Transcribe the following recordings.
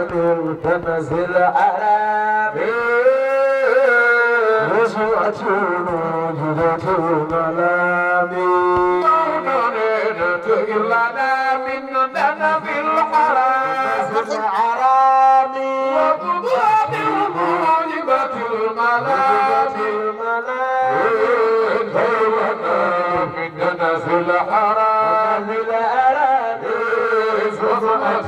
تنزل عربي وسوءة وجدة ملامي لنا من دنا في الحرام العرامي وقضاء موجبة الملامي من دنا في الحرام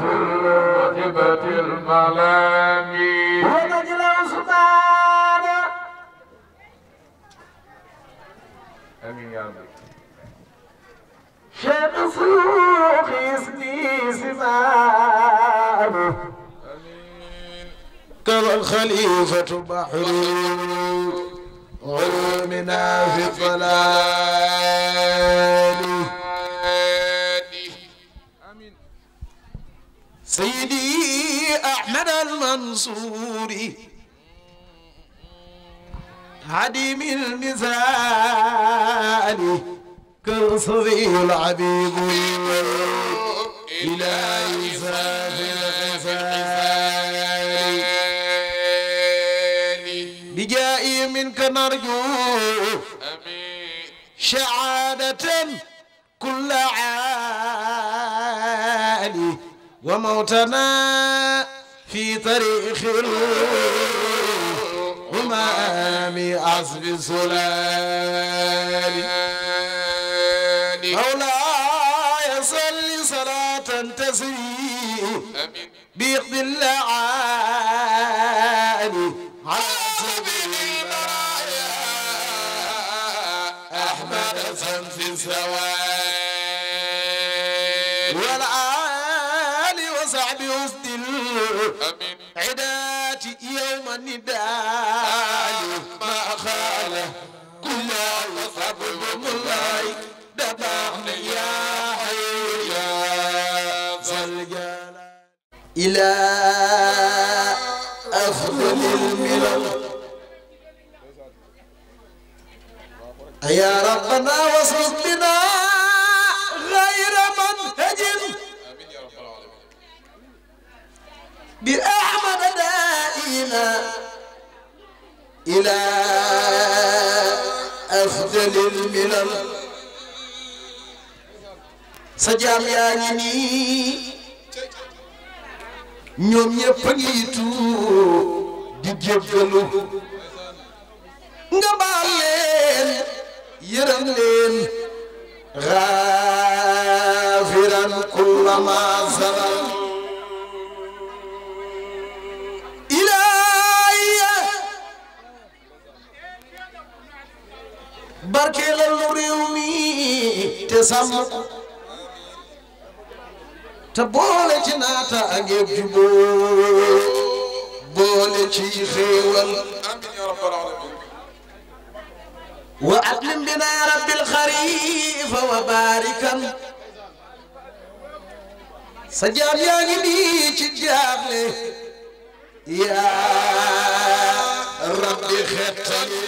موجبة الملامي ونجل عثمان امين يا رب شمس يسني سماه كما الخليفة بحر علومنا في الضلال سيدي أحمد المنصوري عديم المثال كالصبي العبيد إلى إسراف الغزال بجائي منك نرجو شعادة كل عالي وموتنا في طريق الأمام عصب سلال مولاي صل صلاة تسري بيقض اللعالي على سبيل البرايا أحمد شمس السواد والآل وصحبه وسط العدات يوم النداء ما خاله كل وصحبه الله دبحنا يا حي يا ذا الجلال إلى أفضل الملل يا ربنا وصف بنا غير منهج بأحمد دائما إلى أفضل الملل سجام يا ني ñoom ñëpp a ngi tuub di jéggalu nga baal leen yërëm leen gaafiran kullama zalam ilaaya barkeelal nu réew mi te sàmm ko te boole ci naata ak jubóo boole ci xéewal amiin ya rabbal alamin wa atlim bina rabbil xarifa wa barikan sa jaam yaa ngi nii ci jaaxle yaa rabbi xettali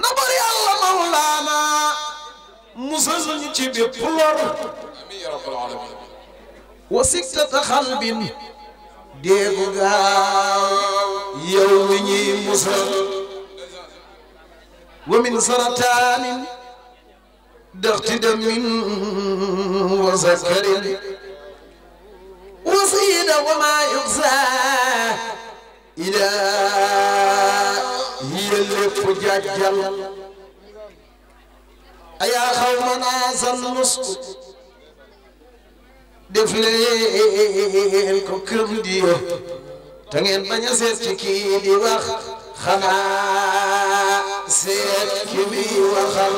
na bari yàlla mawlaana musal ñu ci bépp lor amiin ya rabbal alamin wasiktata xalbin déegu gaaw yow mi ñuy musal wa min sarataanin daxti damin wa zakarin wasiida wa maa yuxsaa ilaa hiya lépp jàjjal ayaa xawmana san nusku def leen ko kër diyo te ngeen bañ a seet ci kii di wax xanaa seet ki bi waxal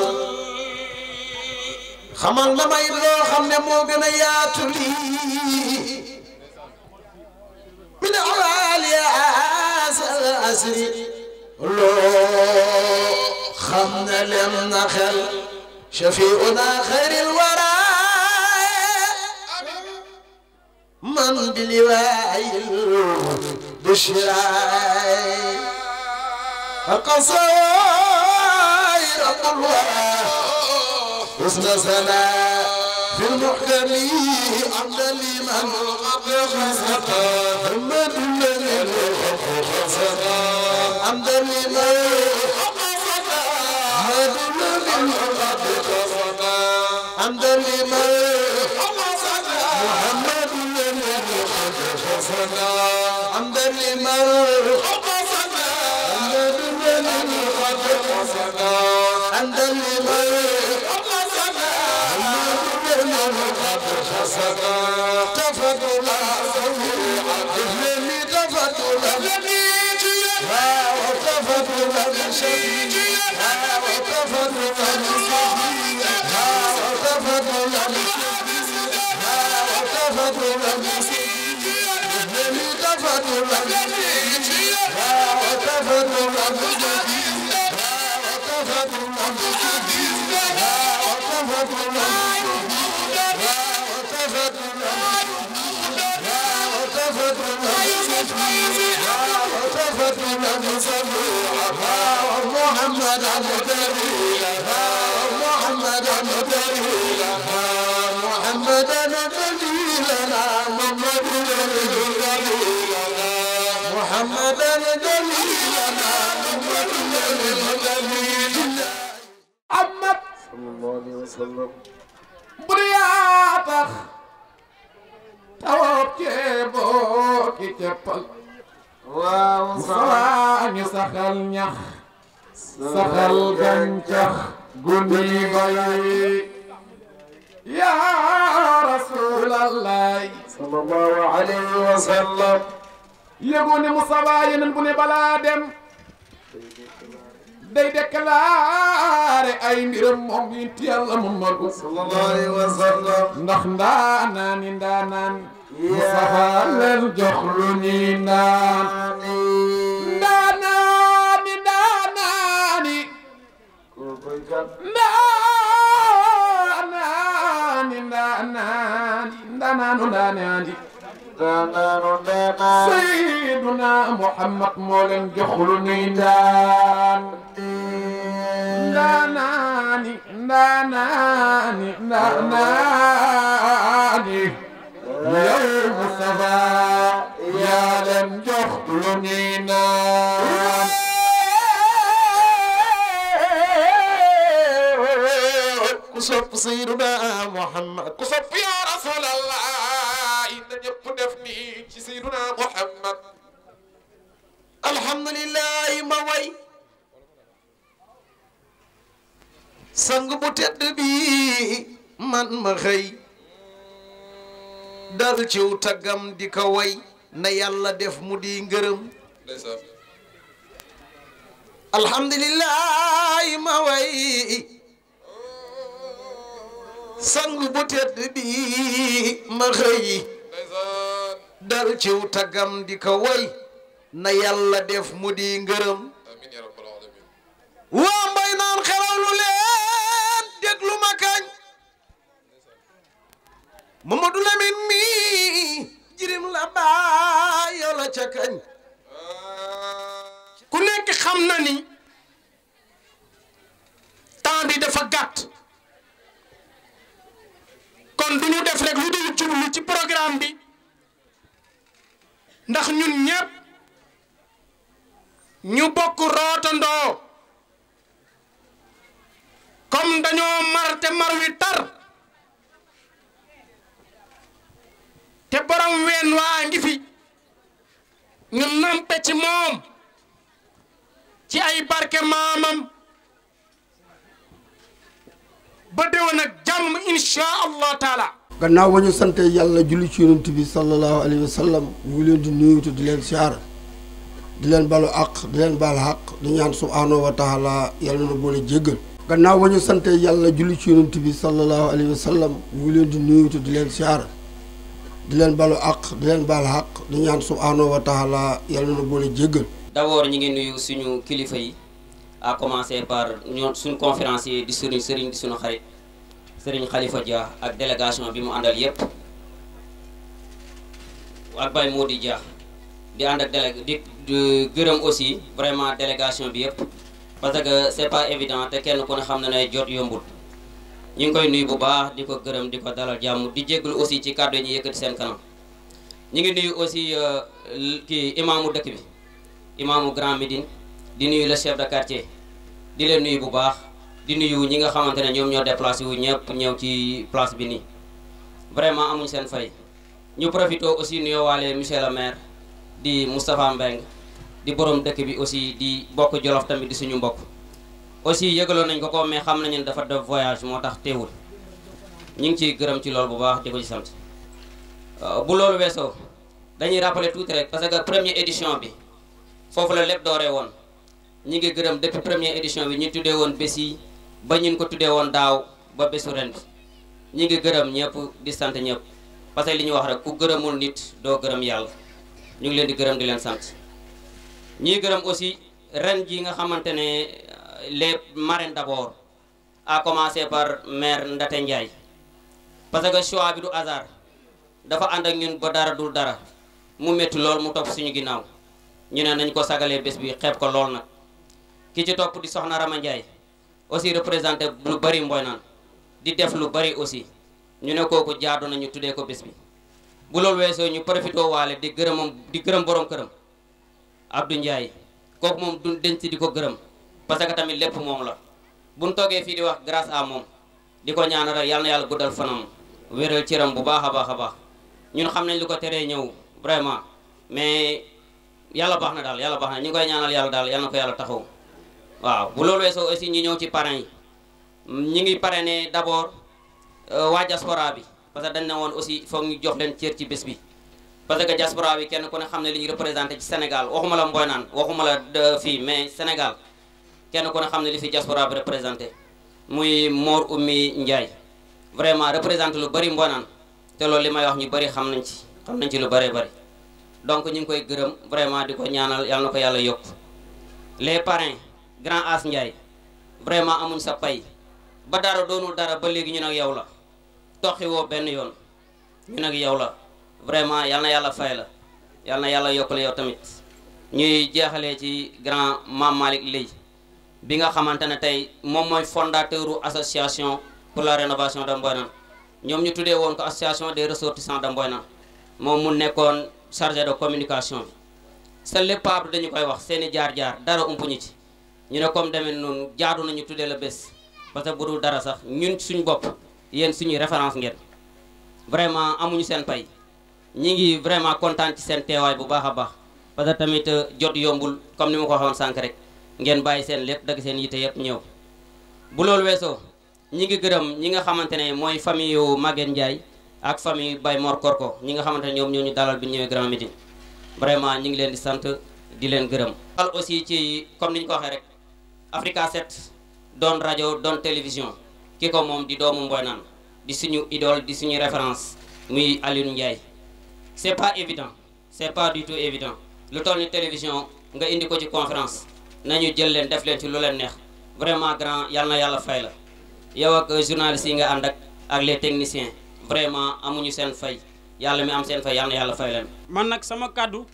xamal na may loo xam ne moo gën a yaatu lii min alaali asal asri loo xam ne lem na xel shafiuna xayril wara من بلواء البشراء قصائر الله حسن سناء في المحكم عبد لمن قد خسر محمد الذي خسر عبد لمن عبد لمن محمد الذي خسر عبد لمن عند المال تفضل إثنين تفضل وتفضل بشديد وتفضل بشديد وتفضل بشديد وتفضل بشديد إثنين تفضل وتفضل بشديد محمد المدري محمد المدري محمد المدري لنا محمد المدري محمد المدري لنا محمد المدري محمد صلى الله عليه وسلم برياتك توكي بوكي تبل وصاني سخل نخ سخل جنجخ قني بي يا رسول الله صلى الله عليه وسلم يقول مصابا ينبني بلادم day déclaré ay mbiram moom yonent Yàlla Muhammadu sallallahu alayhi wa sallam ndax ndaanaani ndaanaan Mustafa leen jox lu ñuy naan ndaanaani ndaanaani ndaanaani ndaanaani ndaanaanu ndaanaani Sayyiduna Muhammad moo leen jox lu ñuy naan ndaanaani ndaanaani ndaanaani yow Mustafa yaa leen jox lu ñuy naan ku sopp Sayyiduna Muhammad ku sopp ya Rasulallah na ñëpp def ni ci Sayyiduna Muhammad alhamdulillah ma way sang bu tedd bi man ma xëy dal ciw taggam di ko way na yàlla def mu di ngërëm alhamdulillah ma way sang bu tedd bi ma xëy dal ciw taggam di ko way na yàlla def mu di ngërëm amiin ya rabbal alamin waa mbay naan xelaw lu leen déglu ma kañ Mamadou Lamine mi jirim la bàyyo la ca kañ ku nekk xam na ni temps bi dafa gàtt kon du ñu def rek lu dul jublu ci programme bi ndax ñun ñépp ñu bokk rootandoo comme dañoo mar te mar wi tar te borom ween waa ngi fi ñu nampe ci moom ci ay barke maamam ba déwén ak jàmm insha allah taala gannaaw ba ñu sante yàlla julli ci yonent bi sallallahu alayhi wa sallam ñu ngi leen di nuyu te di leen siyaar di leen balu àq di leen baal àq di ñaan subhaanahu wa taala yàlla na boole jéggal gannaaw ba ñu sante yàlla julli ci yonent bi sallallahu alayhi wa sallam ñu ngi leen di nuyu te di leen siyaar di leen balu àq di leen baal àq di ñaan subhaanahu wa taala yàlla na boole jéggal d'abord ñi ngi nuyu suñu kilifa yi à commencer par ñoom suñu conférencier di suñu sëriñ di suñu xarit sëriñ Khalifa Dia ak délégation bi mu àndal yépp ak Baye Mody Dia di ànd ak di gërëm aussi vraiment délégation bi yépp parce que c'est pas évident te kenn ku ne xam na ne jot yombul ñu ngi koy nuyu bu baax di ko gërëm di ko dalal jàmm di jégalu aussi ci kàddu yi ñu yëkkati seen kanam ñu ngi nuyu aussi kii imaamu dëkk bi imaamu Grand Médine di nuyu le chef de quartier di leen nuyu bu baax di nuyu ñi nga xamante ne ñoom ñoo déplacé wu ñëpp ñëw ci place bi nii vraiment amuñ seen fay ñu profité aussi nuyoo waale monsieur le maire di Moustapha Mbeng di borom dëkk bi aussi di bokk Jolof tamit di suñu mbokk aussi yëgaloon nañ ko mais xam nañu ne dafa def voyage moo tax teewul ñu ngi ciy gërëm ci loolu bu baax di ko ci sant bu loolu weesoo dañuy rappeler tuuti rek parce que première édition bi foofu la lépp dooree woon ñi ngi gërëm depuis première édition bi ñu tuddee woon bés yi ba ñun ko tuddee woon daaw ba bésu ren bi ñi ngi gërëm ñëpp di sant ñëpp parce que li ñu wax rek ku gërëmul nit doo gërëm yàlla ñu ngi leen di gërëm di leen sant ñuy gërëm aussi ren ji nga xamante ne les marraines d'abord à commencer par maire Ndate Ndiaye parce que choix bi du hasard dafa ànd ak ñun ba dara dul dara mu métti lool mu topp suñu ginnaaw ñu ne nañ ko sagalee bés bi xeeb ko lool nag ki ci topp di soxna Rama Ndiaye aussi représenté lu bari Mboy Naan di def lu bari aussi ñu ne kooku jaadu nañu tuddee ko bés bi bu loolu weesoo ñu profité waale di gërëm borom këram Abdou Ndiaye kooku moom du denc di ko gërëm parce que tamit lépp moom la buñ toogee fii di wax grâce à moom di ko ñaanal yal na yàlla guddal fanam wéral cëram bu baax a baax a baax ñun xam nañ lu ko teree ñëw vraiment mais yàlla baax na daal yàlla baax na ñu ngi koy ñaanal yàlla daal yal na ko yàlla taxaw waaw bu loolu weesoo aussi ñu ñëw ci parrain yi ñi ngi parrainé d'abord waa diaspora bi parce que dañ ne woon aussi foog ñu jox leen cër ci bés bi parce que diaspora bi kenn ku ne xam ne li ñu représenté ci Sénégal waxuma la Mboy Naan waxuma la fii mais Sénégal kenn ku ne xam ne li fi diaspora bi représenté muy Mor Oumy Ndiaye vraiment représenté lu bari Mboy Naan te loolu li may wax ñu bari xam nañ ci lu bari bari donc ñu ngi koy gërëm vraiment di ko ñaanal yàlla na ko yàlla yokk les parrains grand As Ndiaye vraiment amuñ sa pay ba dara doonul dara ba léegi ñu nag yow la toxi woo benn yoon ñu nag yow la vraiment yal na yàlla fay la yal na yàlla yokk la yow tamit ñuy jeexalee ci grand Mame Malick Lay bi nga xamante ne tey moom mooy fondateur association pour la rénovation de Mboy Naan ñoom ñu tuddee woon ko association des ressortissants de Mboy Naan moom mu nekkoon chargé de communication bi sa léppab dañu koy wax seeni jaar-jaar dara umpuñu ci ñu ne comme demee noonu jaadu nañu tuddee la bés parce que bu dul dara sax ñun suñu bopp yéen suñuy référence ngeen vraiment amuñu seen pay ñi ngi vraiment kontaan ci seen teewaay bu baax a baax parce que tamit jot yombul comme ni ma ko waxoon sànq rek ngeen bàyyi seen lépp dagg seen yite yëpp ñëw bu loolu weesoo ñi ngi gërëm ñi nga xamante ne mooy famille yu Maguette Ndiaye ak famille Baye Mor Korko ñi nga xamante ne ñoom ñoo ñu dalal bi ñëwee Grand Médine vraiment ñi ngi leen di sant di leen gërëm al aussi ci comme ni ñu ko waxee rek Africa 7 doon rajo doon télévision ki ko moom di doomu Mboy Naan di suñu idole di suñu référence muy Alioune Ndiaye c'est pas évident c'est pas du tout évident lu toll ni télévision nga indi ko ci conférence nañu jël leen def leen ci lu leen neex vraiment grand yal na yàlla fay la yow ak journalistes yi nga ànd ak les techniciens vraiment amuñu seen fay yàlla mi am seen fay yal na yàlla fay leen. man nag sama kàddu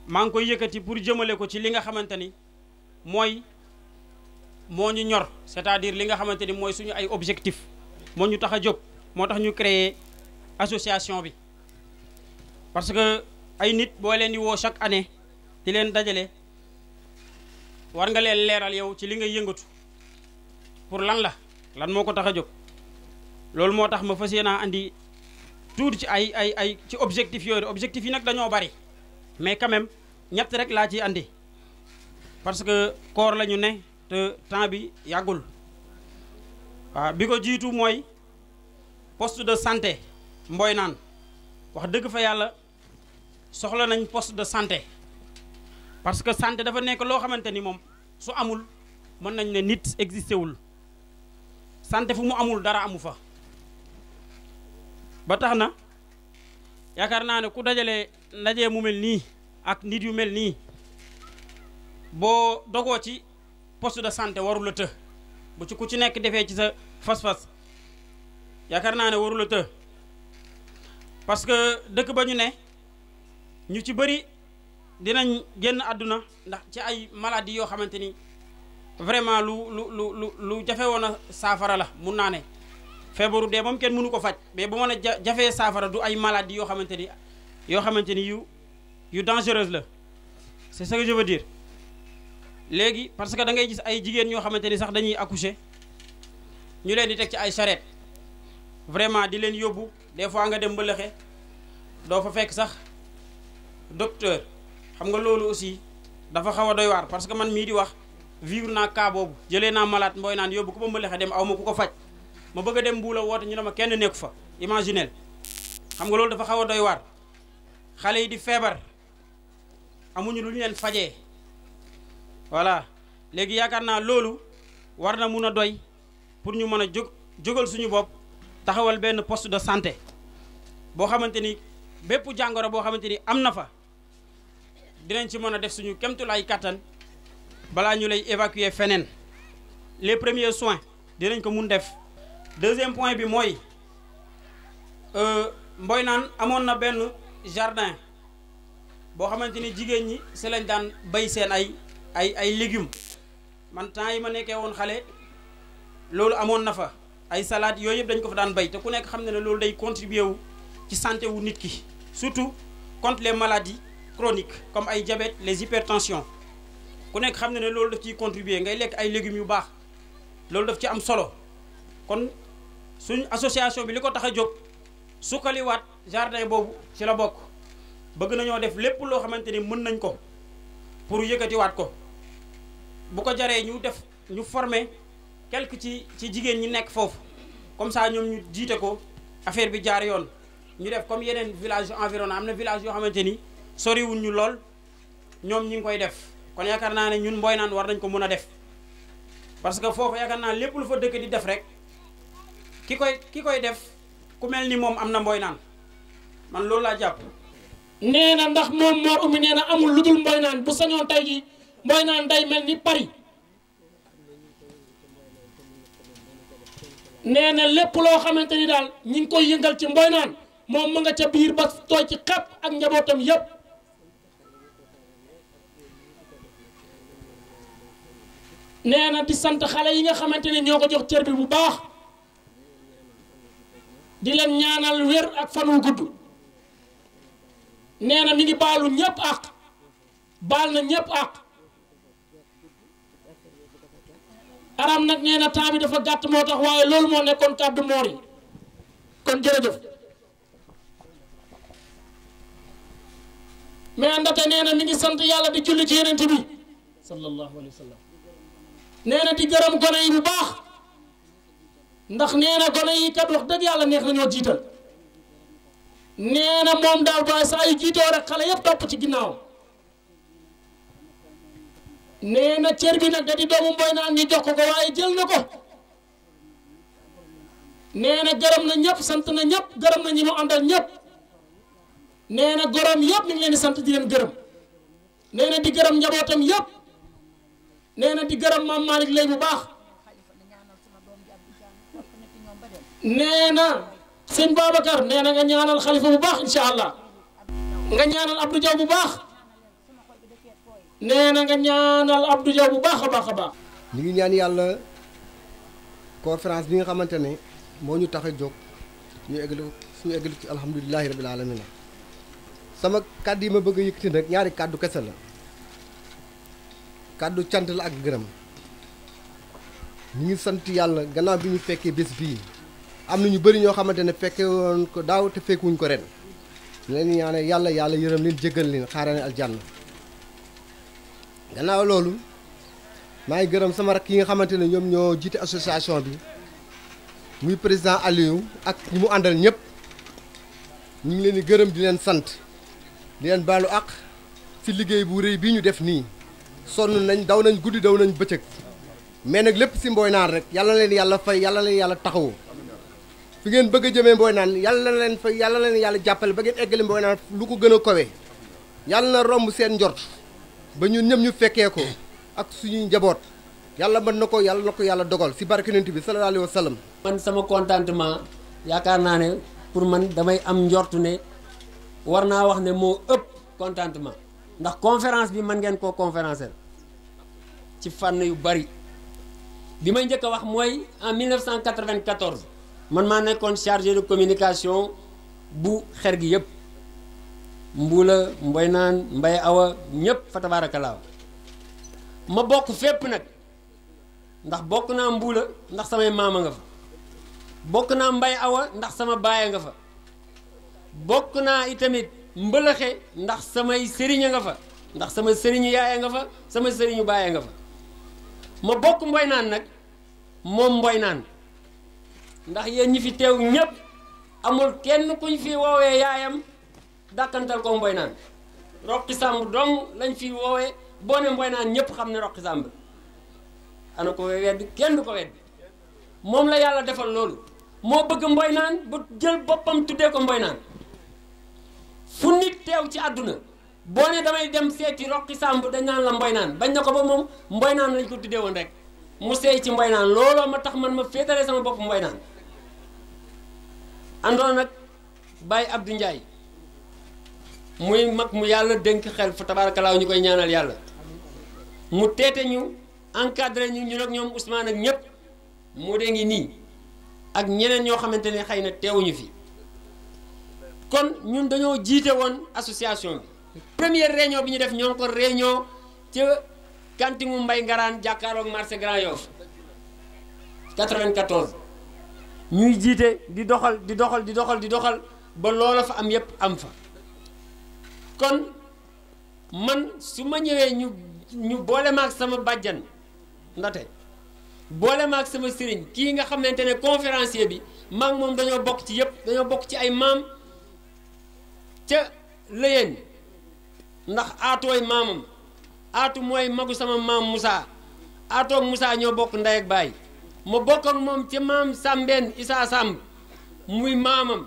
maa ngi koy yëkkati pour jëmale ko ci li nga xamante ni mooy moo ñu ñor c'est-à-dire li nga xamante ni mooy suñu ay objectif moo ñu tax a jóg moo tax ñu créer association bi parce que ay nit boo leen di woo chaque année di leen dajale war nga leen leeral yow ci li nga yëngatu pour lan moo ko tax a jóg loolu moo tax ma fas yéene andi tuuti ci ay ci objectif yooyu objectif yi nag dañoo bari mais quand même ñett rek laa ciy andi parce que koor la ñu ne te temps bi yàggul waaw bi ko jiitu mooy poste de santé Mboy Naan wax dëgg fa yàlla soxla nañ poste de santé parce que santé dafa nekk loo xamante ni moom su amul mën nañ ne nit existé wul santé fu mu amul dara amu fa ba tax na yaakaar naa ne ku dajale ndaje mu mel nii ak nit yu mel nii boo dogoo ci poste de santé warul la të bu ci ku ci nekk defee ci sa fas-fas yaakaar naa ne warul la të parce que dëkk ba ñu ne ñu ci bëri dinañ génn àdduna ndax ci ay maladies yoo xamante ni vraiment lu jafe woon a saafara la mun naa ne feebaru dee moom kenn mënu ko faj mais bu mën a jafee saafara du ay maladie yoo xamante ni yu dangereuse la c'est ce que je veux dire léegi parce que da ngay gis ay jigéen ñoo xamante ni sax dañuy accoucher ñu leen di teg ci ay charrette vraiment di leen yóbbu des fois nga dem ba lëxe doo fa fekk sax docteur xam nga loolu aussi dafa xaw a doy waar parce que man mii di wax vivre naa cas boobu jëlee naa malade mbooy naan yóbbu ko ba mbëlexe dem aw ma ku ko faj ma bëgg a dem Mbuula woote ñu ne ma kenn nekku fa imaginel xam nga loolu dafa xaw a doy waar xale yi di feebar amuñu lu ñu leen fajee voilà léegi yaakaar naa loolu war na mun a doy pour ñu mën a jógal suñu bopp taxawal benn poste de santé boo xamante ni bépp jàngoro boo xamante ni am na fa dinañ ci mën a def suñu kemtulaay kattan balaa ñu lay évacuer feneen les premiers soins dinañ ko mun def. deuxième point bi mooy Mboy naan amoon na benn jardin boo xamante ni jigéen ñi si lañ daan bay seen ay légumes man temps yi ma nekkee woon xale loolu amoon na fa ay salade yooyu yëpp dañ ko fa daan bay te ku nekk xam ne ne loolu day contribuer wu ci santé wu nit ki surtout contre les maladies chroniques comme ay diabète les hypertensions ku nekk xam ne ne loolu daf ciy contribuer ngay lekk ay légumes yu baax loolu daf ci am solo kon suñ association bi li ko tax a jóg sukkaliwaat jardin boobu ci la bokk bëgg nañoo def lépp loo xamante ni mën nañ ko pour yëkkatiwaat ko bu ko jaree ñu former quelque ci jigéen ñi nekk foofu comme ça ñoom ñu jiite ko affaire bi jaar yoon ñu def comme yeneen village environnant am na village yoo xamante ni soriwuñ ñu lool ñoom ñi ngi koy def kon yaakaar naa ne ñun Mboy naan war nañ ko mën a def parce que foofu yaakaar naa lépp lu fa dëkk di def rek ki koy def ku mel ni moom am na Mboy naan man loolu laa jàpp. nee na ndax moom Mor Oumy nee na amul lu dul Mboy naan bu sañoon tey ji Mboy naan day mel ni Paris nee na lépp loo xamante ni daal ñi ngi koy yëngal ci Mboy naan moom mu nga ca biir ba tooy ci xepp ak njabootam yépp nee na di sant xale yi nga xamante ni ñoo ko jox cër bi bu baax di leen ñaanal wér ak fan wu gudd nee na mi ngi baalu ñëpp ak baal na ñëpp ak aram nag nee na temps bi dafa gàtt moo tax waaye loolu moo nekkoon kàddu Mor yi kon jërëjëf mais ndate nee na mi ngi sant yàlla di julli ci yeneen bi sallallahu alayhi wa sallam nee na di gërëm gone yi bu baax ndax nee na gone yi kat wax dëgg yàlla neex na ñoo jiital nee na moom daal ba saa yu jiitoo rek xale yëpp topp ci ginnaaw nee na cër bi nag da di doomu Mboy naan ñu jox ko ko waaye jël na ko nee na gërëm na ñëpp sant na ñëpp gërëm na ñi mu àndal ñëpp nee na gorom yëpp mi ngi leen di sant di leen gërëm nee na di gërëm njabootam yëpp nee na di gërëm maam Malick lay bu baax nee na sëñ Babacar nee na nga ñaanal xalifa bu baax incha allah nga ñaanal Abdou Diaw bu baax nee na nga ñaanal Abdou Diaw bu baax a baax a baax. ñu ngi ñaan yàlla conférence bi nga xamante ne moo ñu tax a jóg ñu eggali suñu eggali ci alhamdulilahi rabil alamin sama kàddu yi ma bëgg a yëkkati nag ñaari kàddu kese la kàddu cant la ak gërëm ñu ngi sant yàlla gannaaw bi ñu fekkee bés bii am na ñu bëri ñoo xamante ne fekke woon ko daaw te fekkuwuñ ko ren ñu leen ñaanal yàlla yërëm leen jéggal leen xaarane aljanna gannaaw loolu maa ngi gërëm sama rakk yi nga xamante ne ñoom ñoo jiite association bi muy président Aliou ak ñi mu àndal ñëpp ñu ngi leen di gërëm di leen sant di leen baalu àq ci liggéey bu rëy bii ñu def nii sonn nañ daw nañ guddi daw nañ bëccëg mais nag lépp ci Mboy naan rek yàlla na leen yàlla fay yàlla na leen yàlla taxawu fi ngeen bëgg a jëmee Mboy naan yàlla na leen fay yàlla na leen yàlla jàppale ba ngeen eggale Mboy naan lu ko gën a kowe yàlla na romb seen njort ba ñun ñëpp ñu fekkee ko ak suñuy njaboot yàlla mën na ko yàlla dogal ci barke Yonent bi sallallahu alayhi wa sallam. man sama contentement yaakaar naa ne pour man damay am njortu ne war naa wax ne moo ëpp contentement ndax conférence bi mën ngeen koo conférencier ci fànn yu bari bi may njëkk a wax mooy en 1994 man maa nekkoon chargé de communication bu xer gi yëpp Mbuula Mboy Naan Mbay Awa ñëpp fa tabaarakallaa ma bokk fépp nag ndax bokk naa Mbuula ndax samay maama nga fa bokk naa Mbay Awa ndax sama baaya nga fa bokk naa itamit Mbëlëxe ndax samay sëriñ nga fa ndax sama sëriñu yaaya nga fa sama sëriñu baaya nga fa ma bokk Mboy Naan nag moom Mboy Naan ndax yéen ñi fi teew ñëpp amul kenn kuñ fi woowee yaayam dàkkantal ko Mboy Naan Roqi Samb dong lañ fi woowee boo ne Mboy Naan ñëpp xam ne Roqi Samb ana ko wedd kenn du ko wedd moom la yàlla defal loolu moo bëgg Mboy Naan ba jël boppam tuddee ko Mboy Naan fu nit teew ci àdduna boo ne damay dem seeti Roqi Samb dañ naan la Mboy Naan bañ na ko ba moom Mboy Naan lañ ko tuddee woon rek mu seey ci Mboy Naan looloo ma tax man ma féetale sama bopp Mboy Naan àndoon nag Baye Abdou Ndiaye muy mag mu yàlla dénk xel fa tabarakalaaw ñu koy ñaanal yàlla mu teete ñu encadré ñu ñun ak ñoom Ousmane ak ñëpp mu dee ngi nii ak ñeneen ñoo xamante ne xëy na teewuñu fi kon ñun dañoo jiite woon association bi première réunion bi ñu def ñoo ngi ko réunion ca kantingu Mbay Ngaraan jàkkaaroog marché Grand Yoff 94 ñuy jiite di doxal ba loola fa am yépp am fa kon man su ma ñëwee ñu boole maag sama bàjjan ndate boole maag sama sëriñ kii nga xamante ne conférencier bi maag moom dañoo bokk ci yépp dañoo bokk ci ay maam ca Lëyeen ndax aatooy maamam aatu mooy magu sama maam Moussa aatoog Moussa ñoo bokk ndey ak baay ma bokk ak moom ca maam Sambeen Issa Samb muy maamam.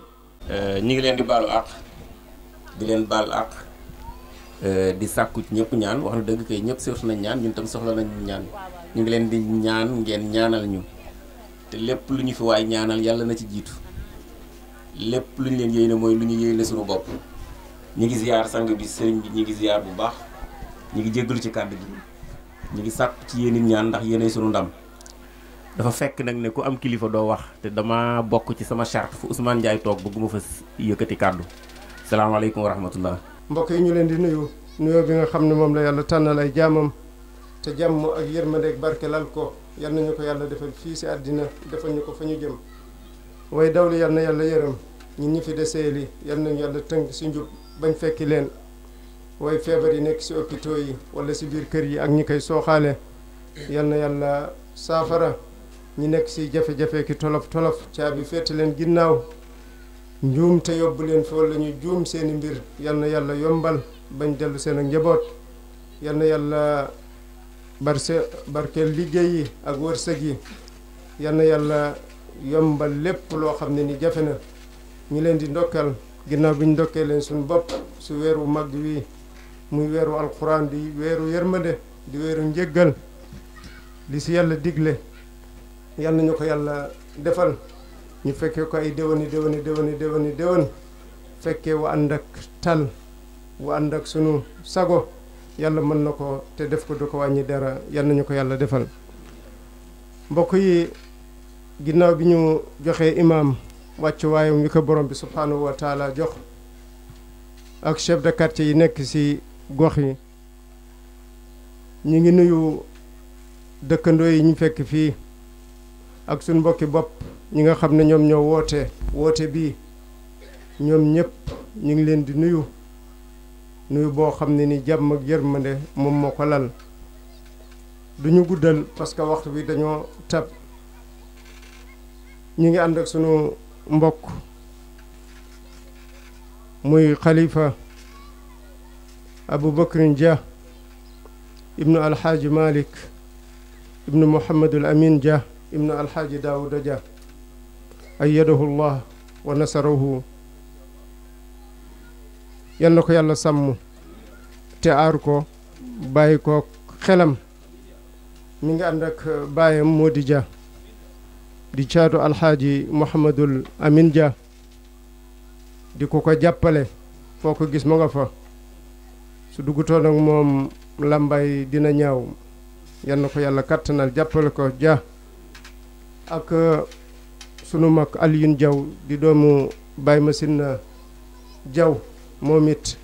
ñi ngi leen di baalu àq di leen baal àq di sàkku ci ñëpp ñaan wax na dëgg kay ñëpp soxla nañ ñaan ñun tam soxla nañ ñaan ñu ngi leen di ñaan ngeen ñaanal ñu te lépp lu ñu fi waay ñaanal yàlla na ci jiitu lépp lu ñu leen yéene mooy lu ñu yéene suñu bopp. ñu ngi ziar sang bi sëriñ bi ñu ngi ziar bu baax ñu ngi jéggalu ci kàddu gi ñu ngi sàkku ci yéen ñaan ndax yéenay sunu ndam. dafa fekk nag ne ku am kilifa doo wax te dama bokk ci sama charte fu Ousmane Ndiaye toog bëgguma fa yëkkati kàddu salaamaaleykum wa rahmatullah. mbokk yi ñu leen di nuyoo bi nga xam ne moom la yàlla tànnal ay jaamam te jàmm ak yërmande ak barke lal ko yal nañu ko yàlla defal fii si àddina defal ñu ko fa ñu jëm way dawli yal na yàlla yërëm ñun ñi fi desee li yal nañu yàlla tënk si njub bañ fekki leen way feebar yi nekk si hôpitaux yi wala si biir kër yi ak ñi koy sooxaale yal na yàlla saafara ñi nekk si jafe-jafe ki tolof caabi féete leen ginnaaw njuum te yóbbu leen fa wala ñu juum seeni mbir yal na yàlla yombal bañ dellu seen ak njaboot yal na yàlla barkeel liggéey yi ak wërsëg yi yal na yàlla yombal lépp loo xam ne ni jafe na ñu leen di ndokkal ginnaaw bi ñu ndokkee leen suñu bopp su weeru mag wi muy weeru alxuraan di weeru yërmande di weeru njéggal li si yàlla digle yal nañu ko yàlla defal ñu fekkee ko ay déwén fekkee wu ànd ak tal wu ànd ak sunu sago yàlla mën na ko te def ko du ko wàññi dara yal nañu ko yàlla defal mbokk yi ginnaaw bi ñu joxee imaam wàccu waayam wi ko borom bi subhanahu wa taala jox ak chef de quartier yi nekk ci gox yi ñu ngi nuyu dëkkandoo yi ñu fekk fii ak suñ mbokki bopp ñi nga xam ne ñoom ñoo woote bii ñoom ñëpp ñu ngi leen di nuyu boo xam ne ni jàmm ak yërmande moom moo ko lal duñu guddal parce que waxtu bi dañoo tab ñu ngi ànd ak sunu mbokk muy xalifa Aboubacrin Dia ibnu alxaaji Malik ibnu Mouhamadul Amin Dia ibnu alxaaji Daouda Dia ayyadahu llah wa nasarahu yal na ko yàlla sàmm te aar ko bàyyi ko xelam mi ngi ànd ak baayam Mody Dia di caatu alxaaji Mouhamadul Amin Dia di ko jàppale foo ko gis ma nga fa su duggutoon ak moom lambay dina ñaaw yal na ko yàlla kattanal jàppale ko Dia ak sunu mag Alioune Diaw di doomu Baye Massine Diaw moom it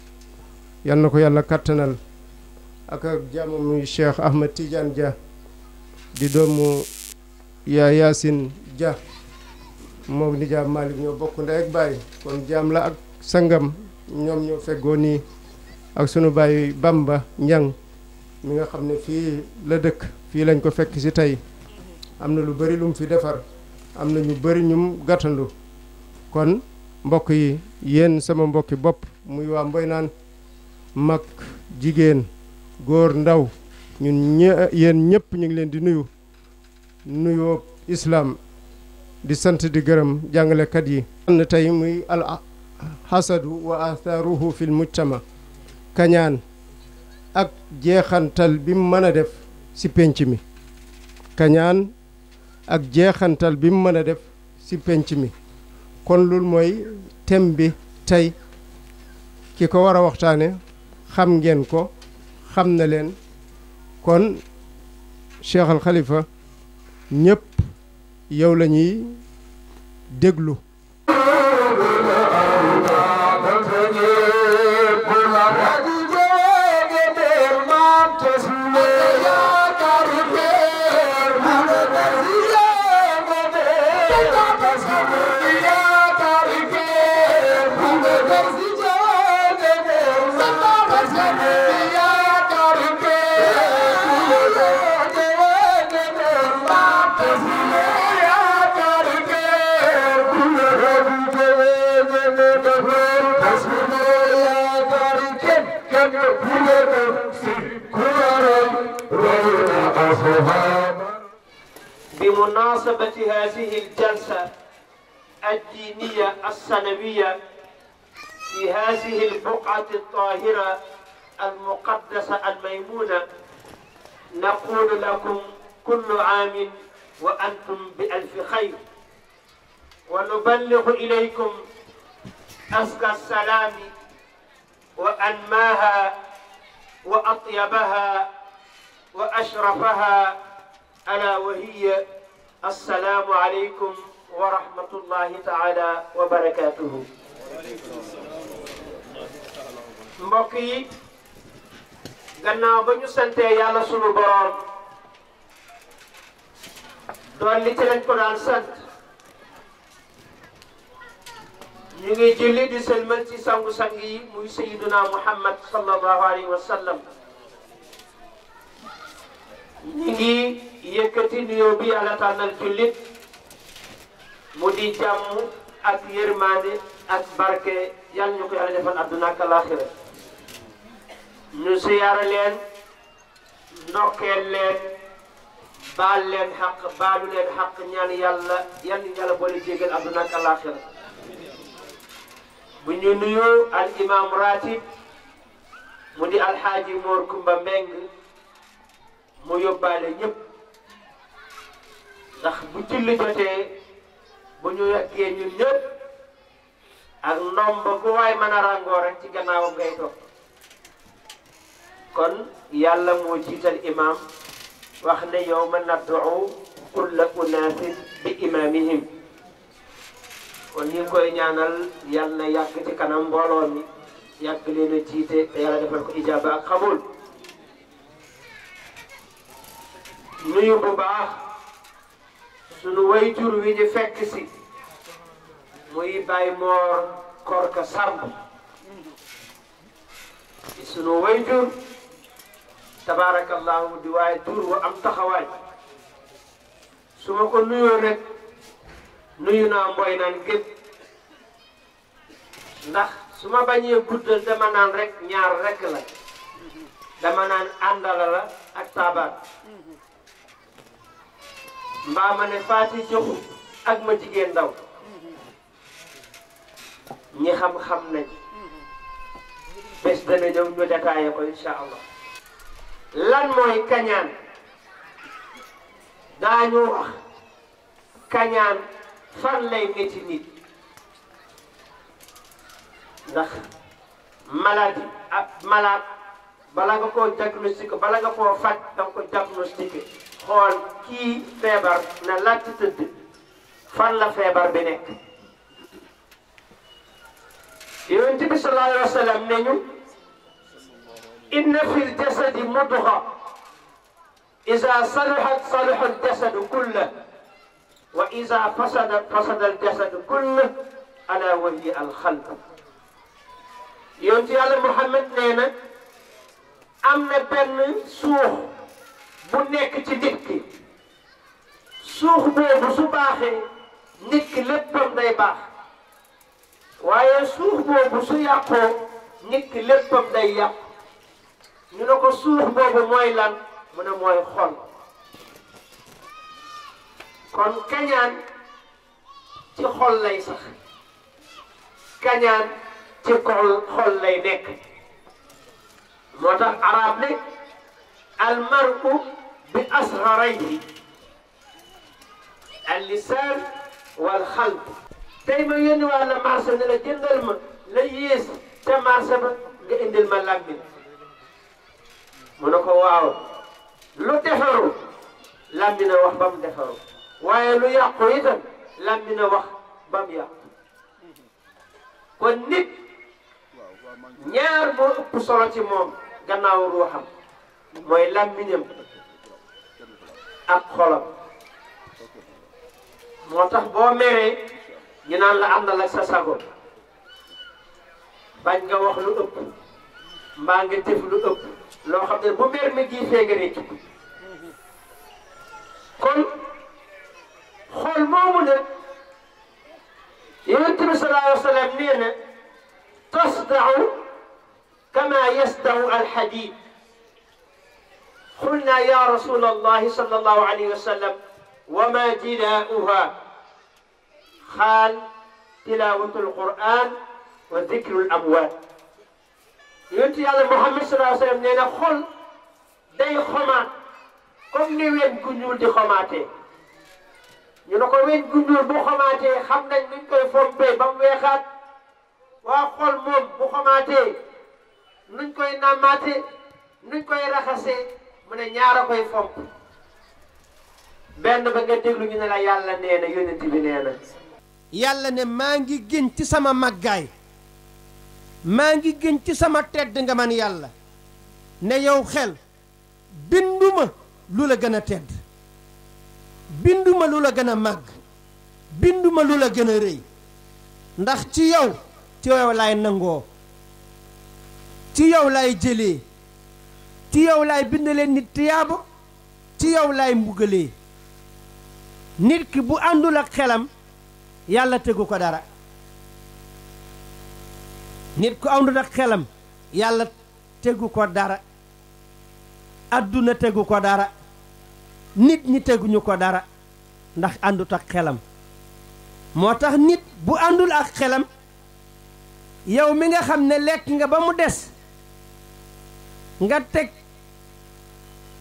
yal na ko yàlla kattanal ak jaamam Cheikh Ahmed Tidiane Dia di doomu yaa Yacine Dia moom ni jaam Malick ñoo bokk ndey ak baay kon jaam la ak sangam ñoom ñoo feggoo nii ak sunu baay Bamba Njang mi nga xam ne fii la dëkk fii lañ ko fekk ci tey am na lu bari lu mu fi defar am na ñu bari ñum gàttandu kon mbokk yi yéen sama mbokki bopp muy waa Mboynaan mag jigéen góor ndaw ñun yéen ñëpp ñu ngi leen di nuyoo islaam di sant di gërëm jàngalekat yi na tey muy al hasadu wa atharuhu fil mujtama kañaan ak jeexantal bi mu mën a def ci penc mi kañaan ak jeexantal bi mu mën a def ci penc mi kon loolu mooy thème bi tey ki ko war a waxtaane xam ngeen ko xam na leen kon Cheikh Al Khalifa ñëpp yow la ñuy déglu بمناسبة هذه الجلسة الدينية السنوية في هذه البقعة الطاهرة المقدسة الميمونة نقول لكم كل عام وأنتم بألف خير ونبلغ إليكم أزكى السلام وأنماها وأطيبها وأشرفها ألا وهي السلام عليكم ورحمة الله تعالى وبركاته. mbokk yi gannaaw ba ñu sante yàlla sunu boroom doon li ci lañ ko daan sant ñu ngi julli di sëlmal ci sangu-sang yi muy sayyiduna Muhammad sallallahu alayhi wa sallam ñu ngi yëkkati nuyoo bi yàlla tànnal jullit mu di jàmm ak yërmande ak barke yàlla ñu ko yàlla defal àdduna ak alaaxira ñu siyaara leen ndokkeel leen baal leen xaq baalu leen xaq ñaan yàlla yan yàlla boole jégal àdduna ak alaaxira bu ñu nuyoo al imam ratib mu di alxaaji Mor Kumba Mbeng mu yóbbaale ñëpp ndax bu julli jotee bu ñu yeggee ñun ñëpp ak ndomba gu waay mën a ràngoo rek ci gannaawam ngay toog kon yàlla moo jiital imam wax ne yawma nad'u kulla unaasin bi imamihim kon ñu ngi koy ñaanal yàlla na yàgg ci kanam mbooloo mi yàgg leen a jiite te yàlla defal ko ijaaba ak xabul nuyu bu baax sunu wayjur wi ñu fekk si muy Baye Mor Korka Samb sunu wayjur tabarakallahu di waaye tur wa am taxawaay su ma ko nuyoo rek nuyu naa Mboynaan gépp ndax su ma bañee guddal dama naan rek ñaar rek la dama naan àndala la ak taabaat mbaa ma ne faati joxu ak ma jigéen ndaw ñi xam-xam nañ bés dana ñëw ñu détaillé ko insha allah lan mooy kañaan daañu wax kañaan fan lay ne ci nit ndax maladie ak malade bala nga koo diagnostiqué bala nga koo faj danga ko diagnostiqué xool kii feebar na laaj tëdd fan la feebar bi nekk. yonent bi sallallahu alayhi wa sallam ne ñu inna fil jasadi mudga iza salahat salaha al jasadu kullah wa iza fasada fasada al jasadu kullah ala wa hiya al qalb. yonent Yàlla Muhammad nee na am na benn suux bu nekk ci nit ki suux boobu su baaxee nit ki léppam day baax waaye suux boobu su yàqoo nit ki léppam day yàqu. ñu ne ko suux boobu mooy lan mu ne mooy xol. kon kañaan ci xol lay sax kañaan ci xol lay nekk. moo tax arab ne almaru bi asgarayhi al-lisaan wal qalb. tey ma yónni waa la marché ne la jëndal ma la yées ca marché ba nga indil ma làmmiñ mu ne ko waaw lu defaru làmmiñ a wax ba mu defaru waaye lu yàqu itam làmmiñ a wax ba mu yàqu. kon nit ñaar moo ëpp solo ci moom gannaaw ruuxam mooy làmmiñam ak xolam. moo tax boo meree ñu naan la am na la sa sago bañ nga wax lu ëpp mbaa nga def lu ëpp loo xam ne bu mer mi giifee nga réccu kon xool moomu nag yonent bi sallallahu alayhi wa sallam nee na tasda'u kama yasda'u alhadid. qulna ya rasul allahi sallallahu alayhi wa sallam wa ma jilaa'uha qaal tilawatu alquran wa dikru alamwaat. yonent Yàlla Muhammad sallallahu alayhi wa sallam nee na xol day xomaat comme ni weñ gu ñuul di xomaatee. ñu ne ko weñ gu ñuul bu xomaatee xam nañ nuñ koy fompee ba mu weexaat. waa xol moom bu xomaatee nuñ koy nàmmaatee nuñ koy raxasee mu ne ñaara koy fomp. benn ba nga déglu ñu ne la yàlla nee na yonent bi nee na. yàlla ne maa ngi gën ci sama màggaay maa ngi gën ci sama tedd nga man yàlla ne yow xel binduma lu la gën a tedd binduma lu la gën a màgg binduma lu la gën a rëy ndax ci yow laay nangoo ci yow laay jëlee ci yow laay bindalee nit tiyaaba ci yow laay mbugalee. nit ki bu àndul ak xelam yàlla tegu ko dara. nit ku àndul ak xelam yàlla tegu ko dara. adduna tegu ko dara. nit ñi teguñu ko dara ndax àndut ak xelam. moo tax nit bu àndul ak xelam yow mi nga xam ne lekk nga ba mu des nga teg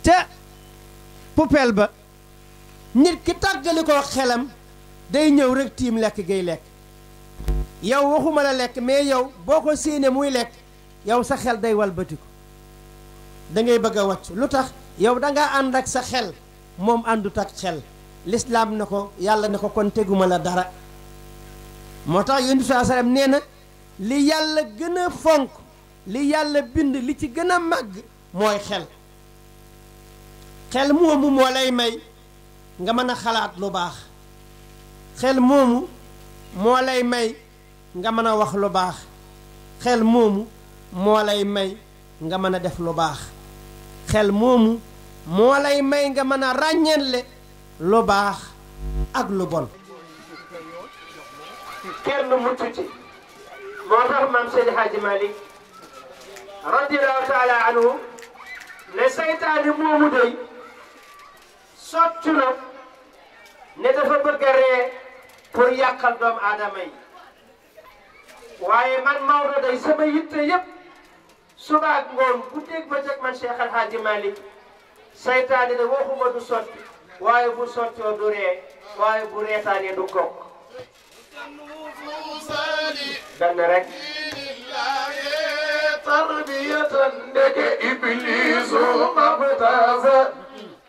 ca poubelle ba nit ki tàggali ko xelam day ñëw rek tiim lekk gay lekk. yow waxuma la lekk mais yow boo ko séenee muy lekk yow sa xel day walbatiku da ngay bëgg a wàcc lu tax yow da ngaa ànd ak sa xel moom àndut ak xel. lislaam na ko yàlla ne ko kon teguma la dara. moo tax yonent bi sallallahu alayhi wasallam nee na li yàlla gën a fonk li yàlla bind li ci gën a màgg mooy xel. xel moomu moo lay may nga mën a xalaat lu baax. xel moomu moo lay may nga mën a wax lu baax. xel moomu moo lay may nga mën a def lu baax. xel moomu moo lay may nga mën a ràññeele lu baax ak lu bon. kenn mucc ci moo tax maam Seydi Hadji Malick radiyallahu taala anhu ne saytaani moomu doy soccu na ne dafa bëgg a ree pour yàqal doomu aadama yi waaye man Maodo day sama yitte yépp suba ak ngoon guddeeg bëccëg man Cheikh El Hadji Malick saytaani ne waxuma du sotti waaye bu sottoo du ree waaye bu reetaanee du kokk benn rek tarbiyatan ndeke iblisu mabtaza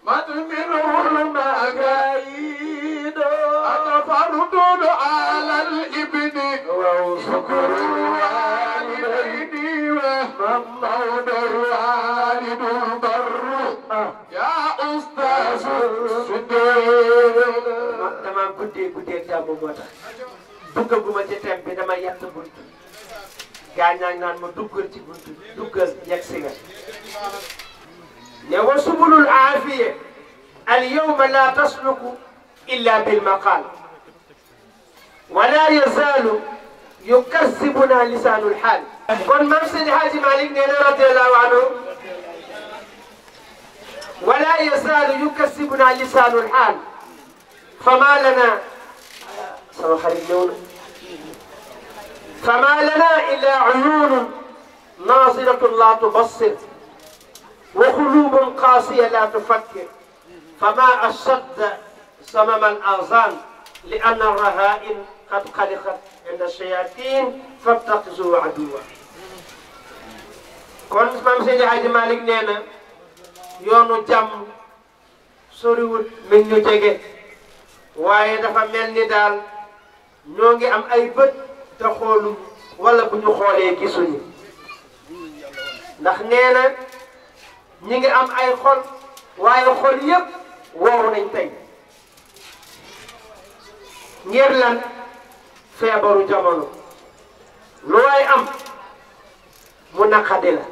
مدمنه المجايد أنا فرد على الابن وشكر الوالدين ومن الوالد البر يا أستاذ السدين dama guddee jàmm moo tax duggaguma ci thème bi dama yett bunt gaañaa naan ma duggal ci bunt duggal yegg si nga ne wa subulul aafiya al yawma la tasluku illa bil maqal wala yazalu yukassibuna lisanul haal kon mam Seydi Hadji Malick nee na radiyallahu anhu wala yazalu yukassibuna lisanul haal فما لنا فما لنا إلا عيون ناظرة لا تبصر وقلوب قاسية لا تفكر فما أشد صمم الآذان لأن الرهائن قد خلقت عند الشياطين فاتخذوا عدوا kon Maam Seydi Hadji Malick nee na yoonu jàmm soriwut mi ñu jege waaye dafa mel ni daal ñoo ngi am ay bët te xoolu wala bu ñu xoolee gisuñu ndax nee na ñi ngi am ay xol waaye xol yépp woowu nañ tey ngir lan feebaru jamono lu waay am mu naqadi la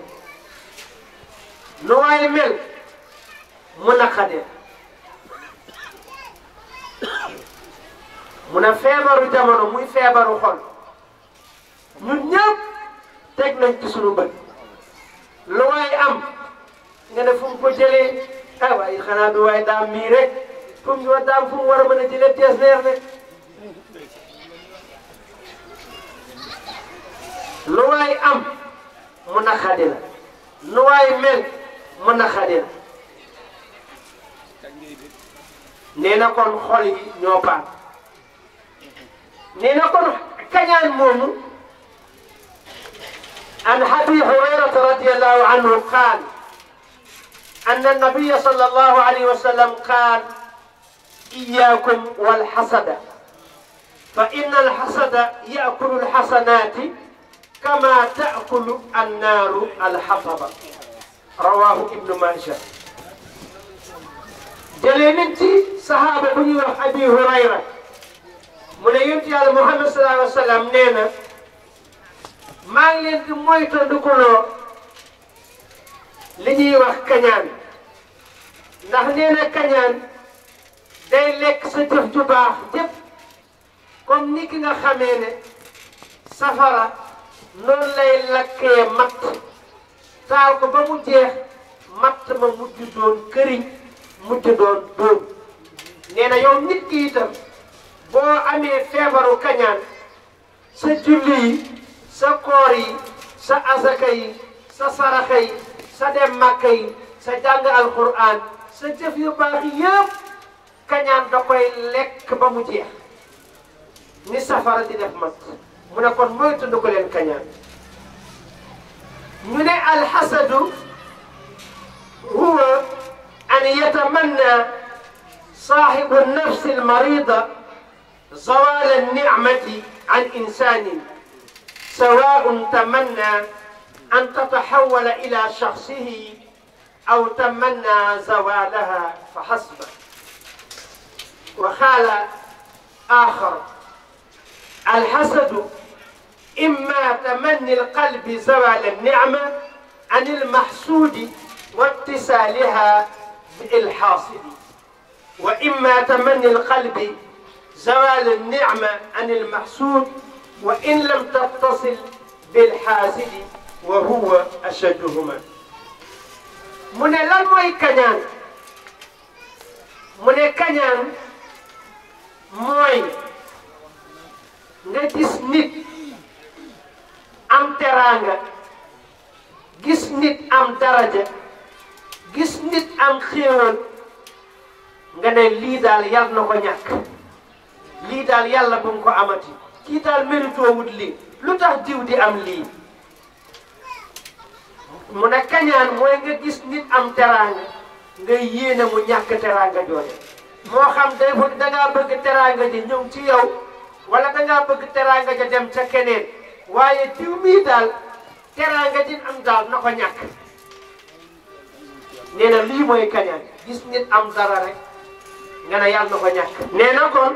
lu waay mel mu naqadi la mu ne feebaru jamono muy feebaru xol ñun ñëpp teg nañ ci sunu bët lu waay am nga ne fu mu ko jëlee ah waaye xanaa du waay daam mii rek fu mu daam fu mu war a mën a jëlee tees neer ne lu waay am mu naqadi la lu waay mel mu naqadi la nee na kon xol yi ñoo baax nee na kon kañaan moomu an Abi Hurayrata radiyallahu anhu qaal anna nabiyya sallallahu alayhi wa sallam qaal iyyakum wal hasada fa inna al hasada ya'kulu al hasanati kama ta'kulu an-naaru al hataba rawahu ibnu Majah jëlee nañ ci sahaaba bu ñuy wax Abi Hurayra mu ne yonent Yàlla Muhammad sallallahu alayhi wa sallam nee na maa ngi leen di moytandikuloo li ñuy wax kañaan ndax nee na kañaan day lekk sa jëf ju baax jëpp comme ni ki nga xamee ne safara noonu lay lakkee matt taal ko ba mu jeex matt ma mujj doon këriñ mujj doon dóom nee na yow nit ki itam boo amee feebaru kañaan sa julli yi sa koor yi sa asaka yi sa saraxa yi sa dem màkka yi sa jàng alquran sa jëf yu baax yëpp kañaan da koy lekk ba mu jeex ni safara di def mat mu ne kon moytandiku ko leen kañaan ñu ne alxasadu huwa an yatamanna saaxibu nafsi almarida zawal alnicmati an insanin سواء تمنى أن تتحول إلى شخصه أو تمنى زوالها فحسب وقال آخر الحسد إما تمني القلب زوال النعمة عن المحسود واتصالها بالحاصد وإما تمني القلب زوال النعمة عن المحسود وإن لم تتصل بالحاسد وهو أشدهما mu ne lan mooy kañaan mu ne kañaan mooy nga gis nit am teraanga gis nit am daraja gis nit am xéewal nga ne lii daal yàlla na ko ñàkk lii daal yàlla bu mu ko amati kii daal mérito wut lii lu tax diw di am lii mu ne kañaan mooy nga gis nit am teraanga ngay yéene mu ñàkk teraanga jooje moo xam day bëgg dangaa bëgg teraanga ji ñëw ci yow wala dangaa bëgg teraanga ja dem ca keneen waaye diw mii daal teraanga ji am daal na ko ñàkk nee na lii mooy kañaan gis nit am dara rek nga ne yàlla na ko ñàkk nee na kon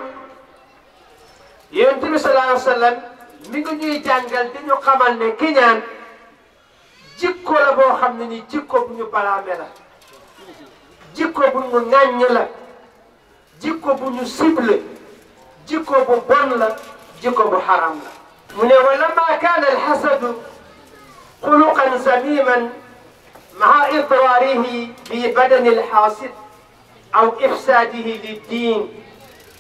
yonent bi sallallahu alayhi wa sallam mi ngi ñuy jàngal di ñu xamal ne kiñaan jikko la boo xam ne ni jikko bu ñu balaame la jikko bu ñu ŋàññ la jikko bu ñu cible jikko bu bon la jikko bu haram la mu ne wa lamma kaana alxasadu xuluqan zamiman maa idraarihi bi badani alxaasid aw ifsaadihi liddin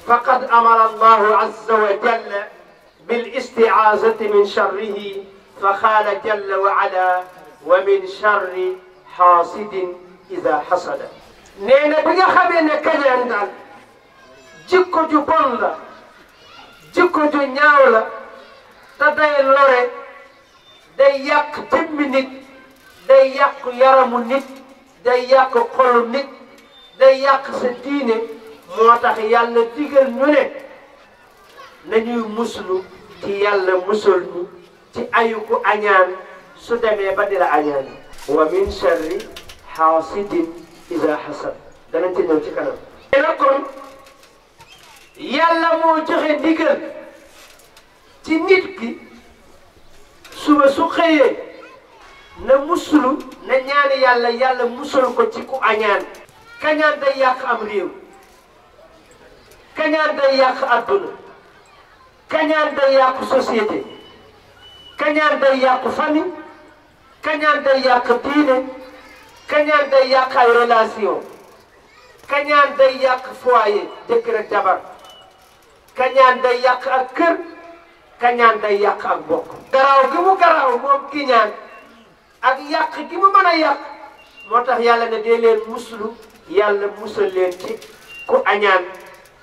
faqad amara allahu azza wa jalla بالاستعاذة من شره فقال جل وعلا ومن شر حاسد إذا حسد نينا بيغا خامي ne kañaan daal jikko ju bon la jikko ju ñaaw la te day lore day yàq jëmmi nit day yàq yaramu nit day yàq xolu nit day yàq sa diine moo tax yàlla digal ñu ne nañuy muslu ci yàlla musul ñu ci ayuku añaan su demee ba di la añaan wa min sharri xaasidin iza hasad danañ ci ñëw ci kanam ena kon yàlla moo joxe ndigal ci nit ki suba su xëyee na muslu na ñaani yàlla yàlla musul ko ci ku añaan kañaan day yàq am réew kañaan day yàq adduna kañaan day yàqu société kañaan day yàqu famille kañaan day yàq diine kañaan day yàq ay relation kañaan day yàq foyer jëkkër ak jabar kañaan day yàq ak kër kañaan day yàq ak bokk garaaw gi mu garaaw moom kiñaan ak yàq gi mu mën a yàq moo tax yàlla ne dee leen muslu yàlla musal leen ci ku añaan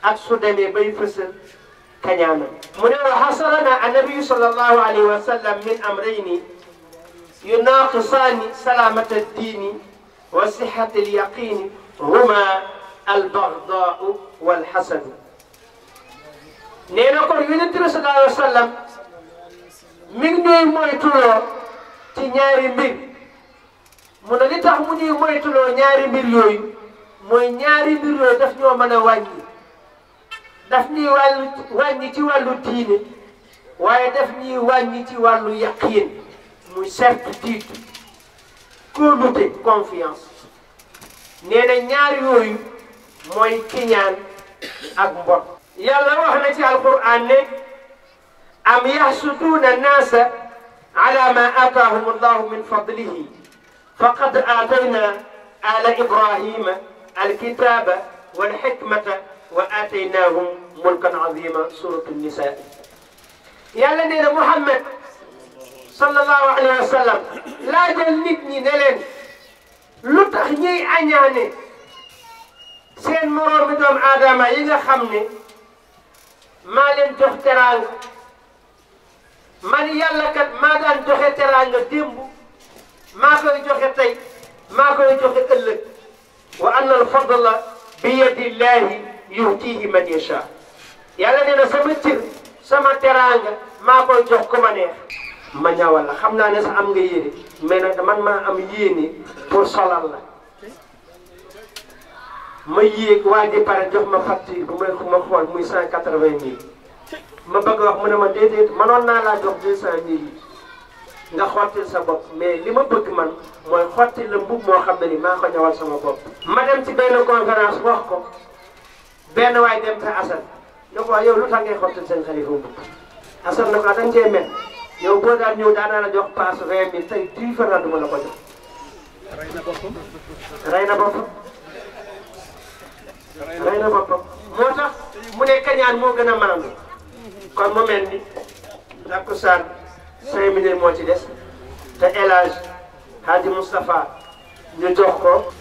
ak su demee bay fësal kañaanam mu ne wa xasalana annabiyu sallallahu alayhi wa sallam min amrayni yunaqisaani salamata addiini wa sixata alyaqini huma albagdaau walxasadu nee na kon yonent bi sallallahu alayhi wa sallam mi ngi ñuy moytuloo ci ñaari mbir mu ne li tax mu ñuy moytuloo ñaari mbir yooyu mooy ñaari mbir yooyu daf ñoo mën a wàññi daf ñuy wàññi ci wàllu diine waaye daf ñuy wàññi ci wàllu yaqiin muy certitude kóolute confiance nee na ñaar yooyu mooy kiñaan ak mbon yàlla wax na ci alquran ne am yaxsuduuna annaasa ala ma aataahum allahu min fadlihi faqad aatayna ala ibrahima alkitaba walxikmata wa aataynahum mulkan azima suratu nisa yàlla nee na Muhammad sallallahu alayhi wa sallam laajal nit ñi ne leen lu tax ñuy añaane seen moroomi doomu aadama yi nga xam ne maa leen jox teraanga man yàlla kat maa daan joxe teraanga démb maa koy joxe tey maa koy joxe ëllëg wa anna al fadla bi yadillahi yuhtihi man yasha yàlla nee na sama cër sama teraanga maa koy jox ku ma neex ma ñawal la xam naa ne sax am nga yéene mais nag man maa am yéene pour solal la ma yéeg waa ji pare jox ma facture bu ma xool muy 180 000 ma bëgg wax mu ne ma déedéet mënoon naa laa jox 200 000 yi nga xottil sa bopp mais li ma bëgg man mooy xottil la mbub moo xam ne ni maa ko ñawal sama bopp. ma dem ci benn conférence wax ko benn waay dem te Assane ne ko yow lu tax ngay xottil seen xalifa mbub Assane na ko dañ cee mel yow boo daan ñëw daanaa la jox passe 20 000 tey 10 francs du ma la ko jox. rey na boppam. rey na boppam. rey na boppam moo tax mu ne kañaan moo gën a maandu kon mu mel ni takkusaan 5 minutes moo ci des te El Hadj Hadji Moustapha ñu jox ko.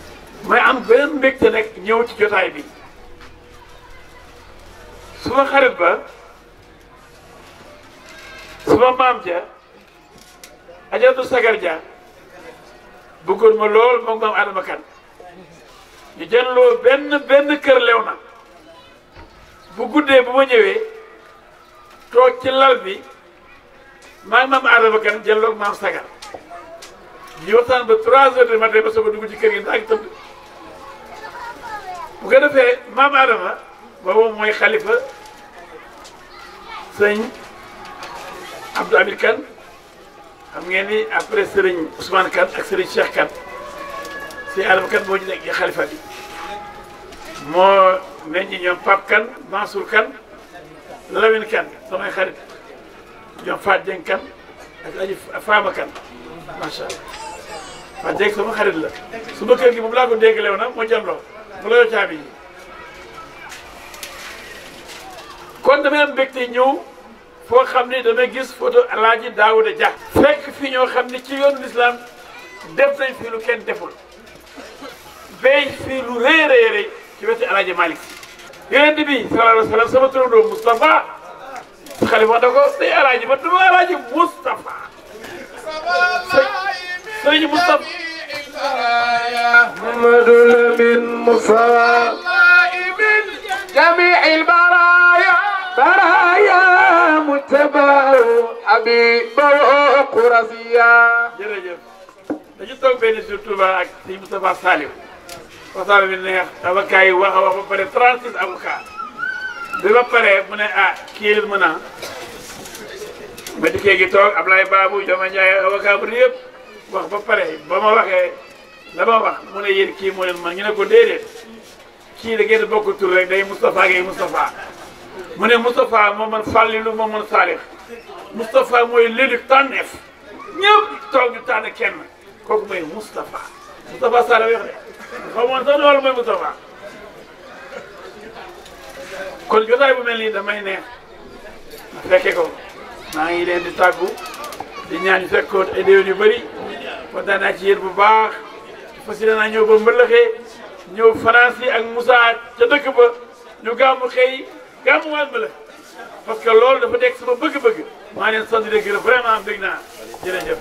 may am beneen mbégte rek ñëw ci jotaay bi suma xarit ba suma maam ja Ajaratu Sagar Ja bëggoon ma lool moom maam Adama Kan ñu jënloo benn kër lew na bu guddee bu ma ñëwee toog ci lal bi maa ngi maam Adama Kane jënloo ak maam Sagar ñu waxtaan ba 3 heures du matin ba soog a dugg ci kër gi daa ngi tëdd bu ko defee maam Adama boobu mooy xalifa sëñ Abdou Hamid Kane xam ngeen ni après Serigne Ousmane Kane ak Serigne Cheikh Kane sëñ Adama Kane moo ñu nekk xalifa bi moo meññ ñoom Pape Kane Mansour Kane Lamine Kane samay xarit ñoom Fatou Dieng Kane ak aji Fama Kane macha allah Fatou Dieng sama xarit la su ma kër gi moom laa ko dégg lew na moo jàlloo mu la yoo caabi yi kon damay am mbégte ñëw foo xam ni damay gis photo Alaaji Daouda Dia fekk fi ñoo xam ni ci yoonu lislaam def nañ fi lu kenn deful béy fii lu rëy rëy rëy ci wetu Alaaji Malick Si yonent bi sallallahu alayhi wa sallam sama turandoo Moustapha xalifa da ko day Alaaji ba duma Alaaji Moustapha sëñ Moustapha Mamadou Lamine Moussa min jami'il baraya muttaba'u habibahu qurasiya jërëjëf dañu toog benn jour Touba ak sëñ Moustapha Saliou waxtaan bi neex avocat yi wax a wax ba pare 36 avocat bi ba pare mu ne ah kii leen mën a ma dikkee gi toog Ablaye Babou Joma Ndiaye avocat bu yëpp wax ba pare ba ma waxee la ma wax mu ne yéen kii moo leen man ñu ne ko déedéet kii da ngeen bokk tur rek day Moustapha ngay Moustapha mu ne Moustapha moo man Fallilou moo man Salih Moustapha mooy l'élu tànneef ñëpp toog ñu tànn kenn kooku mooy Moustapha Moustapha Salih wax de xaw ma sax loolu mooy Moustapha kon jotaay bu mel nii damay neex ma fekke ko maa ngi leen di tàggu di ñaan ñu fekkoon ay déwén yu bëri kontaan naa ci yéen bu baax fas yéene naa ñëw ba mbëllëxee ñëw France yi ak Moussa ca dëkk ba ñu gàmmu xëy gàmmuwaat mbëllëx parce que loolu dafa nekk sama bëgg-bëgg maa leen sant di gërëm vraiment bëgg naa jërëjëf.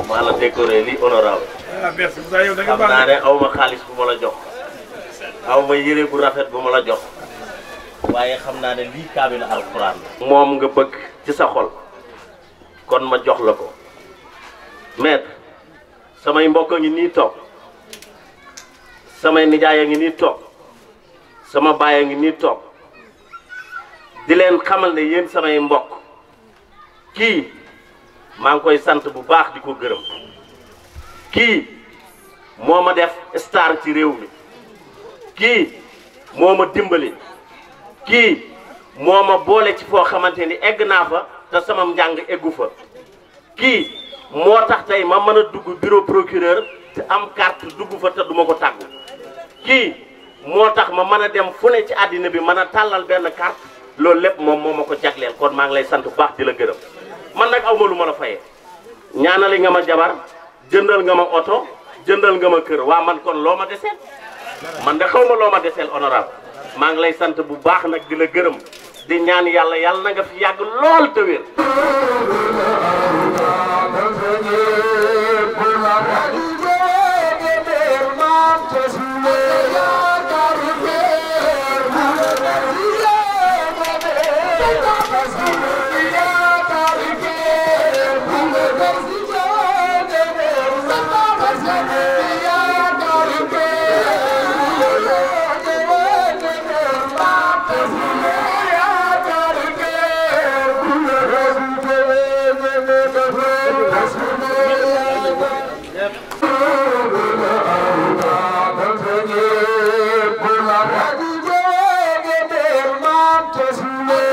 maa la décoré lii honorable. ah merci Moussa yow da nga baax xam naa ne aw ma xaalis bu ma la jox aw ma yére bu rafet bu ma la jox waaye xam naa ne lii kaamil alxuraan la. moom nga bëgg ci sa xol kon ma jox la ko maître samay mbokk a ngi nii toog samay nijaay a ngi nii toog sama baay a ngi nii toog di leen xamal ne yéen samay mbokk kii maa ngi koy sant bu baax di ko gërëm kii moo ma def star ci réew mi kii moo ma dimbali kii moo ma boole ci foo xamante ni egg naa fa te sama njàng eggu fa kii moo tax tey ma mën a dugg bureau procureur te am carte dugg fa te duma ko tàggu kii moo tax ma mën a dem fu ne ci àddina bi mën a tàllal benn carte loolu lépp moom moo ma ko jagleel kon maa ngi lay sant bu baax di la gërëm man nag aw ma lu ma la fayee ñaanali nga ma jabar jëndal nga ma oto jëndal nga ma kër waa man kon loo ma deseel man de xaw ma loo ma deseel honorable maa ngi lay sant bu baax nag di la gërëm di ñaan yàlla yàlla na nga fi yàgg lool te wér Just